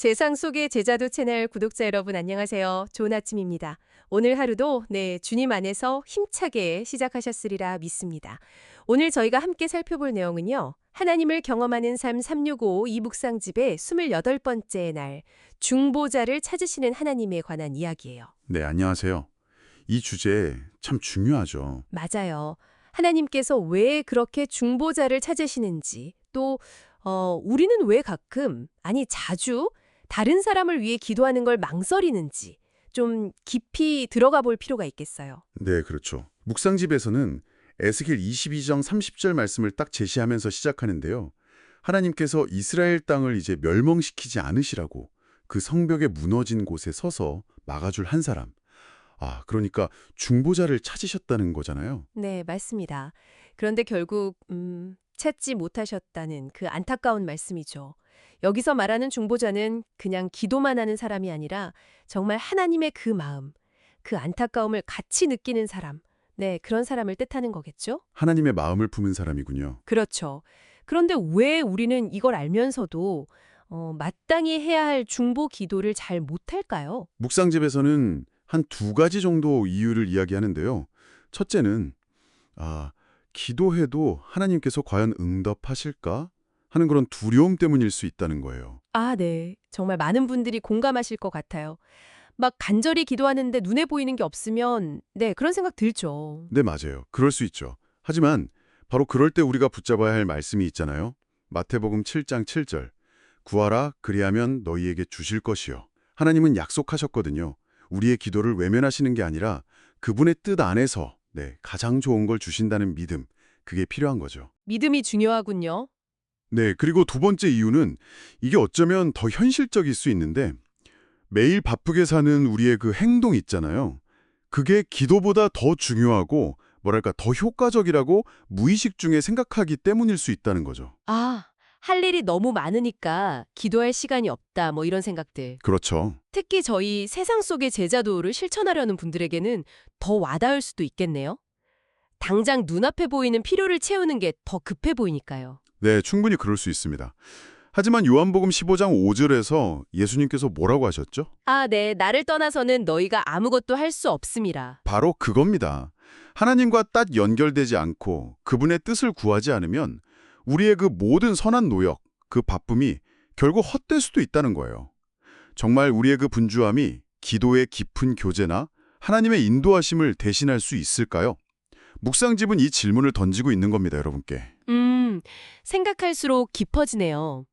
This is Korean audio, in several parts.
세상 속의 제자도 채널 구독자 여러분 안녕하세요. 좋은 아침입니다. 오늘 하루도 주님 안에서 힘차게 시작하셨으리라 믿습니다. 오늘 저희가 함께 살펴볼 내용은요. 하나님을 경험하는 삶 365 이 묵상집의 28번째 날, 중보자를 찾으시는 하나님에 관한 이야기예요. 네, 안녕하세요. 이 주제 참 중요하죠. 맞아요. 하나님께서 왜 그렇게 중보자를 찾으시는지, 또 우리는 왜 가끔, 아니 자주 다른 사람을 위해 기도하는 걸 망설이는지 좀 깊이 들어가 볼 필요가 있겠어요. 네, 그렇죠. 묵상집에서는 에스겔 22장 30절 말씀을 딱 제시하면서 시작하는데요. 하나님께서 이스라엘 땅을 이제 멸망시키지 않으시라고 그 성벽에 무너진 곳에 서서 막아줄 한 사람. 그러니까 중보자를 찾으셨다는 거잖아요. 네, 맞습니다. 그런데 결국 찾지 못하셨다는 그 안타까운 말씀이죠. 여기서 말하는 중보자는 그냥 기도만 하는 사람이 아니라 정말 하나님의 그 마음, 그 안타까움을 같이 느끼는 사람, 그런 사람을 뜻하는 거겠죠? 하나님의 마음을 품은 사람이군요. 그렇죠. 그런데 왜 우리는 이걸 알면서도 마땅히 해야 할 중보 기도를 잘 못할까요? 묵상집에서는 한 두 가지 정도 이유를 이야기하는데요. 첫째는 기도해도 하나님께서 과연 응답하실까 하는 그런 두려움 때문일 수 있다는 거예요. 네. 정말 많은 분들이 공감하실 것 같아요. 막 간절히 기도하는데 눈에 보이는 게 없으면 그런 생각 들죠. 네, 맞아요. 그럴 수 있죠. 하지만 바로 그럴 때 우리가 붙잡아야 할 말씀이 있잖아요. 마태복음 7장 7절. 구하라 그리하면 너희에게 주실 것이요. 하나님은 약속하셨거든요. 우리의 기도를 외면하시는 게 아니라 그분의 뜻 안에서 가장 좋은 걸 주신다는 믿음, 그게 필요한 거죠. 믿음이 중요하군요. 네, 그리고 두 번째 이유는 이게 어쩌면 더 현실적일 수 있는데 매일 바쁘게 사는 우리의 그 행동 있잖아요. 그게 기도보다 더 중요하고 더 효과적이라고 무의식 중에 생각하기 때문일 수 있다는 거죠. 할 일이 너무 많으니까 기도할 시간이 없다, 이런 생각들. 그렇죠. 특히 저희 세상 속의 제자도를 실천하려는 분들에게는 더 와닿을 수도 있겠네요. 당장 눈앞에 보이는 필요를 채우는 게 더 급해 보이니까요. 네, 충분히 그럴 수 있습니다. 하지만 요한복음 15장 5절에서 예수님께서 뭐라고 하셨죠? 네. 나를 떠나서는 너희가 아무것도 할 수 없음이라. 바로 그겁니다. 하나님과 딱 연결되지 않고 그분의 뜻을 구하지 않으면 우리의 그 모든 선한 노력, 그 바쁨이 결국 헛될 수도 있다는 거예요. 정말 우리의 그 분주함이 기도의 깊은 교제나 하나님의 인도하심을 대신할 수 있을까요? 묵상집은 이 질문을 던지고 있는 겁니다, 여러분께. 생각할수록 깊어지네요.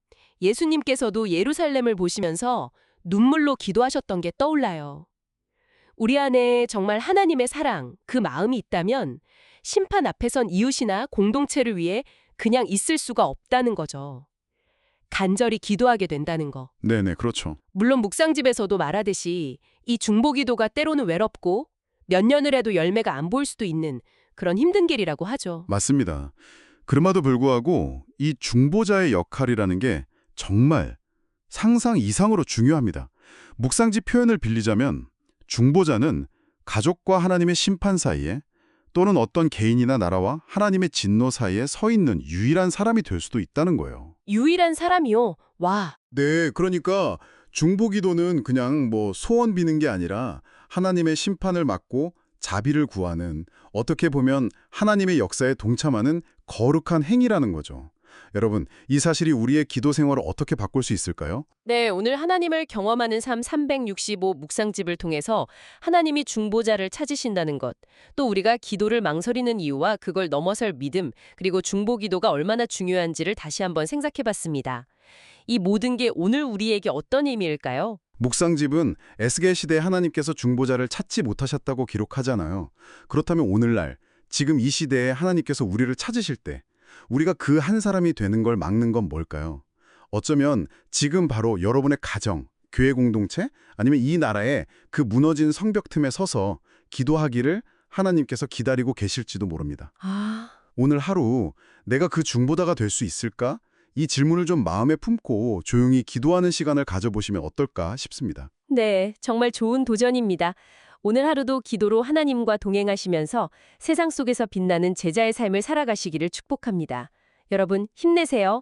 예수님께서도 예루살렘을 보시면서 눈물로 기도하셨던 게 떠올라요. 우리 안에 정말 하나님의 사랑, 그 마음이 있다면 심판 앞에선 이웃이나 공동체를 위해 그냥 있을 수가 없다는 거죠. 간절히 기도하게 된다는 거. 네네, 그렇죠. 물론 묵상집에서도 말하듯이 이 중보기도가 때로는 외롭고 몇 년을 해도 열매가 안 보일 수도 있는 그런 힘든 길이라고 하죠. 맞습니다. 그럼에도 불구하고 이 중보자의 역할이라는 게 정말 상상 이상으로 중요합니다. 묵상집 표현을 빌리자면 중보자는 가족과 하나님의 심판 사이에 또는 어떤 개인이나 나라와 하나님의 진노 사이에 서 있는 유일한 사람이 될 수도 있다는 거예요. 유일한 사람이요? 와. 네, 그러니까 중보기도는 그냥 소원 비는 게 아니라 하나님의 심판을 막고 자비를 구하는, 어떻게 보면 하나님의 역사에 동참하는 거룩한 행위라는 거죠. 여러분, 이 사실이 우리의 기도 생활을 어떻게 바꿀 수 있을까요? 오늘 하나님을 경험하는 삶 365 묵상집을 통해서 하나님이 중보자를 찾으신다는 것, 또 우리가 기도를 망설이는 이유와 그걸 넘어설 믿음, 그리고 중보기도가 얼마나 중요한지를 다시 한번 생각해봤습니다. 이 모든 게 오늘 우리에게 어떤 의미일까요? 묵상집은 에스겔 시대에 하나님께서 중보자를 찾지 못하셨다고 기록하잖아요. 그렇다면 오늘날, 지금 이 시대에 하나님께서 우리를 찾으실 때 우리가 그 한 사람이 되는 걸 막는 건 뭘까요? 어쩌면 지금 바로 여러분의 가정, 교회 공동체, 아니면 이 나라의 그 무너진 성벽 틈에 서서 기도하기를 하나님께서 기다리고 계실지도 모릅니다. 오늘 하루 내가 그 중보자가 될 수 있을까? 이 질문을 좀 마음에 품고 조용히 기도하는 시간을 가져보시면 어떨까 싶습니다. 네, 정말 좋은 도전입니다. 오늘 하루도 기도로 하나님과 동행하시면서 세상 속에서 빛나는 제자의 삶을 살아가시기를 축복합니다. 여러분, 힘내세요.